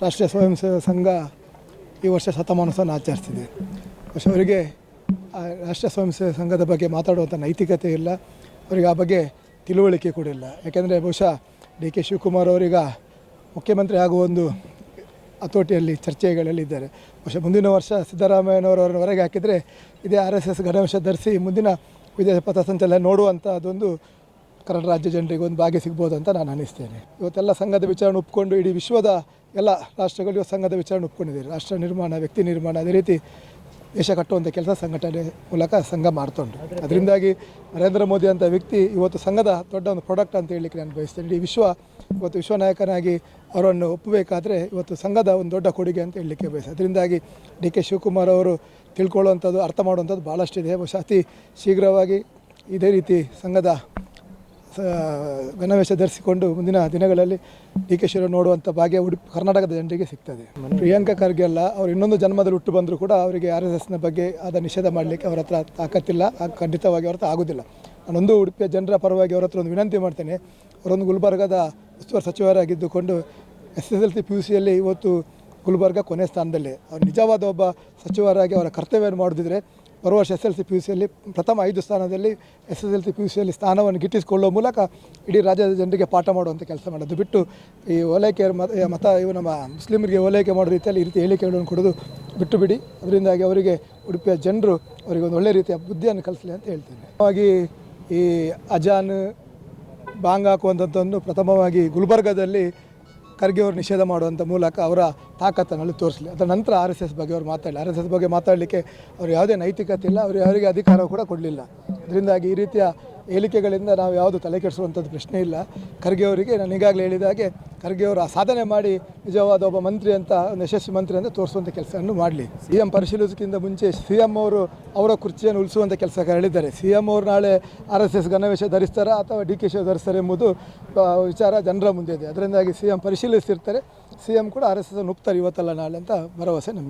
ರಾಷ್ಟ್ರೀಯ ಸ್ವಯಂ ಸೇವಕ ಸಂಘ ಈ ವರ್ಷ ಶತಮಾನೋತ್ಸವವನ್ನು ಆಚರಿಸ್ತಿದೆ. ಅವರಿಗೆ ರಾಷ್ಟ್ರೀಯ ಸ್ವಯಂ ಸೇವಕ ಸಂಘದ ಬಗ್ಗೆ ಮಾತಾಡುವಂಥ ನೈತಿಕತೆ ಇಲ್ಲ, ಅವರಿಗೆ ಆ ಬಗ್ಗೆ ತಿಳುವಳಿಕೆ ಕೂಡ ಇಲ್ಲ. ಯಾಕೆಂದರೆ ಬಹುಶಃ ಡಿ ಕೆ ಶಿವಕುಮಾರ್ ಅವರೀಗ ಮುಖ್ಯಮಂತ್ರಿ ಆಗುವ ಒಂದು ಹತೋಟಿಯಲ್ಲಿ ಚರ್ಚೆಗಳಲ್ಲಿದ್ದಾರೆ. ಬಹುಶಃ ಮುಂದಿನ ವರ್ಷ ಸಿದ್ದರಾಮಯ್ಯನವರನ್ನು ಹೊರಗೆ ಹಾಕಿದರೆ ಇದೇ RSS ಗಣವೇಶ ಧರಿಸಿ ಮುಂದಿನ ವಿದೇಶ ಪಥಸಂಚಲನ ನೋಡುವಂಥ ಅದೊಂದು ಕನ್ನಡ ರಾಜ್ಯ ಜನರಿಗೆ ಒಂದು ಭಾಗ್ಯ ಸಿಗ್ಬೋದು ಅಂತ ನಾನು ಅನ್ನಿಸ್ತೇನೆ. ಇವತ್ತೆಲ್ಲ ಸಂಘದ ವಿಚಾರಣೆ ಒಪ್ಕೊಂಡು ಇಡೀ ವಿಶ್ವದ ಎಲ್ಲ ರಾಷ್ಟ್ರಗಳು ಇವತ್ತು ಸಂಘದ ವಿಚಾರಣೆ ಒಪ್ಕೊಂಡಿದ್ದಾರೆ. ರಾಷ್ಟ್ರ ನಿರ್ಮಾಣ, ವ್ಯಕ್ತಿ ನಿರ್ಮಾಣ, ಅದೇ ರೀತಿ ದೇಶ ಕಟ್ಟುವಂಥ ಕೆಲಸ ಸಂಘಟನೆ ಮೂಲಕ ಸಂಘ ಮಾಡ್ತೊಂಡು. ಅದರಿಂದಾಗಿ ನರೇಂದ್ರ ಮೋದಿ ಅಂತ ವ್ಯಕ್ತಿ ಇವತ್ತು ಸಂಘದ ದೊಡ್ಡ ಒಂದು ಪ್ರಾಡಕ್ಟ್ ಅಂತ ಹೇಳಲಿಕ್ಕೆ ನಾನು ಬಯಸ್ತೇನೆ. ಇಡೀ ಇವತ್ತು ವಿಶ್ವನಾಯಕನಾಗಿ ಅವರನ್ನು ಒಪ್ಪಬೇಕಾದ್ರೆ ಇವತ್ತು ಸಂಘದ ಒಂದು ದೊಡ್ಡ ಕೊಡುಗೆ ಅಂತ ಹೇಳಲಿಕ್ಕೆ ಬಯಸ್ತೇನೆ. ಅದರಿಂದಾಗಿ ಡಿ ಕೆ ಶಿವಕುಮಾರ್ ಅವರು ತಿಳ್ಕೊಳ್ಳುವಂಥದ್ದು, ಅರ್ಥ ಮಾಡುವಂಥದ್ದು ಭಾಳಷ್ಟಿದೆ. ಬಹುಶಃ ಅತಿ ಶೀಘ್ರವಾಗಿ ಇದೇ ರೀತಿ ಸಂಘದ ಗಣವೇಶ ಧರಿಸಿಕೊಂಡು ಮುಂದಿನ ದಿನಗಳಲ್ಲಿ ಡಿ ಕೆ ಶಿವಕುಮಾರ್ ನೋಡುವಂಥ ಭಾಗ್ಯ ಕರ್ನಾಟಕದ ಜನರಿಗೆ ಸಿಗ್ತದೆ. ಪ್ರಿಯಾಂಕಾ ಖರ್ಗೆ ಅಲ್ಲ, ಅವರು ಇನ್ನೊಂದು ಜನ್ಮದಲ್ಲಿ ಹುಟ್ಟು ಬಂದರೂ ಕೂಡ ಅವರಿಗೆ RSSನ ಬಗ್ಗೆ ಆದ ನಿಷೇಧ ಮಾಡಲಿಕ್ಕೆ ಅವರ ಹತ್ರ ತಾಕತ್ತಿಲ್ಲ, ಖಂಡಿತವಾಗಿ ಅವ್ರ ಹತ್ರ ಆಗೋದಿಲ್ಲ. ನಾನೊಂದು ಉಡುಪಿಯ ಜನರ ಪರವಾಗಿ ಅವರ ಹತ್ರ ಒಂದು ವಿನಂತಿ ಮಾಡ್ತೇನೆ. ಅವರೊಂದು ಗುಲ್ಬರ್ಗದ ಉಸ್ತುವಾರಿ ಸಚಿವರಾಗಿದ್ದುಕೊಂಡು SSLC PUCಯಲ್ಲಿ ಇವತ್ತು ಗುಲ್ಬರ್ಗ ಕೊನೆ ಸ್ಥಾನದಲ್ಲಿ ಅವರು ನಿಜವಾದ ಒಬ್ಬ ಸಚಿವರಾಗಿ ಅವರ ಕರ್ತವ್ಯವನ್ನು ಮಾಡೋದಿದ್ರೆ ಬರುವ ವರ್ಷ SSLC PUCಯಲ್ಲಿ ಪ್ರಥಮ 5 ಸ್ಥಾನದಲ್ಲಿ SSLC PUCಯಲ್ಲಿ ಸ್ಥಾನವನ್ನು ಗಿಟ್ಟಿಸಿಕೊಳ್ಳುವ ಮೂಲಕ ಇಡೀ ರಾಜ್ಯದ ಜನರಿಗೆ ಪಾಠ ಮಾಡುವಂಥ ಕೆಲಸ ಮಾಡೋದು ಬಿಟ್ಟು ಈ ಓಲೈಕೆ ಇವು ನಮ್ಮ ಮುಸ್ಲಿಮರಿಗೆ ಓಲೈಕೆ ಮಾಡೋ ರೀತಿಯಲ್ಲಿ ಈ ರೀತಿ ಹೇಳಿಕೆಗಳನ್ನು ಕೊಡೋದು ಬಿಟ್ಟು ಬಿಡಿ. ಅದರಿಂದಾಗಿ ಅವರಿಗೆ ಉಡುಪಿಯ ಜನರು ಅವರಿಗೆ ಒಂದು ಒಳ್ಳೆಯ ರೀತಿಯ ಬುದ್ಧಿಯನ್ನು ಕಲಿಸಲಿ ಅಂತ ಹೇಳ್ತೇನೆ. ಹಾಗಾಗಿ ಈ ಅಜಾನ್ ಬಾಂಗ್ ಹಾಕುವಂಥದ್ದನ್ನು ಪ್ರಥಮವಾಗಿ ಗುಲ್ಬರ್ಗದಲ್ಲಿ ಖರ್ಗೆ ಅವರು ನಿಷೇಧ ಮಾಡುವಂಥ ಮೂಲಕ ಅವರ ತಾಕತ್ತನ್ನು ತೋರಿಸಲಿ. ಅದರ ನಂತರ RSS ಬಗ್ಗೆ ಅವರು ಮಾತಾಡಲಿ. RSS ಬಗ್ಗೆ ಮಾತಾಡಲಿಕ್ಕೆ ಅವರು ಯಾವುದೇ ನೈತಿಕತೆ ಇಲ್ಲ, ಅವರು ಯಾರಿಗೆ ಅಧಿಕಾರ ಕೂಡ ಕೊಡಲಿಲ್ಲ. ಅದರಿಂದಾಗಿ ಈ ರೀತಿಯ ಹೇಳಿಕೆಗಳಿಂದ ನಾವು ಯಾವುದು ತಲೆ ಕೆಡಿಸುವಂಥದ್ದು ಪ್ರಶ್ನೆ ಇಲ್ಲ. ಖರ್ಗೆ ಅವರಿಗೆ ನಾನು ಈಗಾಗಲೇ ಹೇಳಿದ ಹಾಗೆ ಖರ್ಗೆ ಅವರು ಆ ಸಾಧನೆ ಮಾಡಿ ನಿಜವಾದ ಒಬ್ಬ ಮಂತ್ರಿ ಅಂತ, ಒಂದು ಯಶಸ್ವಿ ಮಂತ್ರಿ ಅಂತ ತೋರಿಸುವಂಥ ಕೆಲಸವನ್ನು ಮಾಡಲಿ. CM ಪರಿಶೀಲಿಸೋದಕ್ಕಿಂತ ಮುಂಚೆ CM ಅವರು ಅವರ ಕುರ್ಚಿಯನ್ನು ಉಳಿಸುವಂಥ ಕೆಲಸ ಹೇಳಿದ್ದಾರೆ. CM ಅವರು ನಾಳೆ RSS ಗಣವೇಶ ಧರಿಸ್ತಾರಾ ಅಥವಾ ಡಿ ಕೆ ಶಿವ ಧರಿಸ್ತಾರೆ ಎಂಬುದು ವಿಚಾರ ಜನರ ಮುಂದೆ ಇದೆ. ಅದರಿಂದಾಗಿ CM ಪರಿಶೀಲಿಸ್ತಿರ್ತಾರೆ. CM ಕೂಡ RSS ನುಗ್ತಾರೆ ಇವತ್ತಲ್ಲ ನಾಳೆ ಅಂತ ಭರವಸೆ ನಮಗೆ.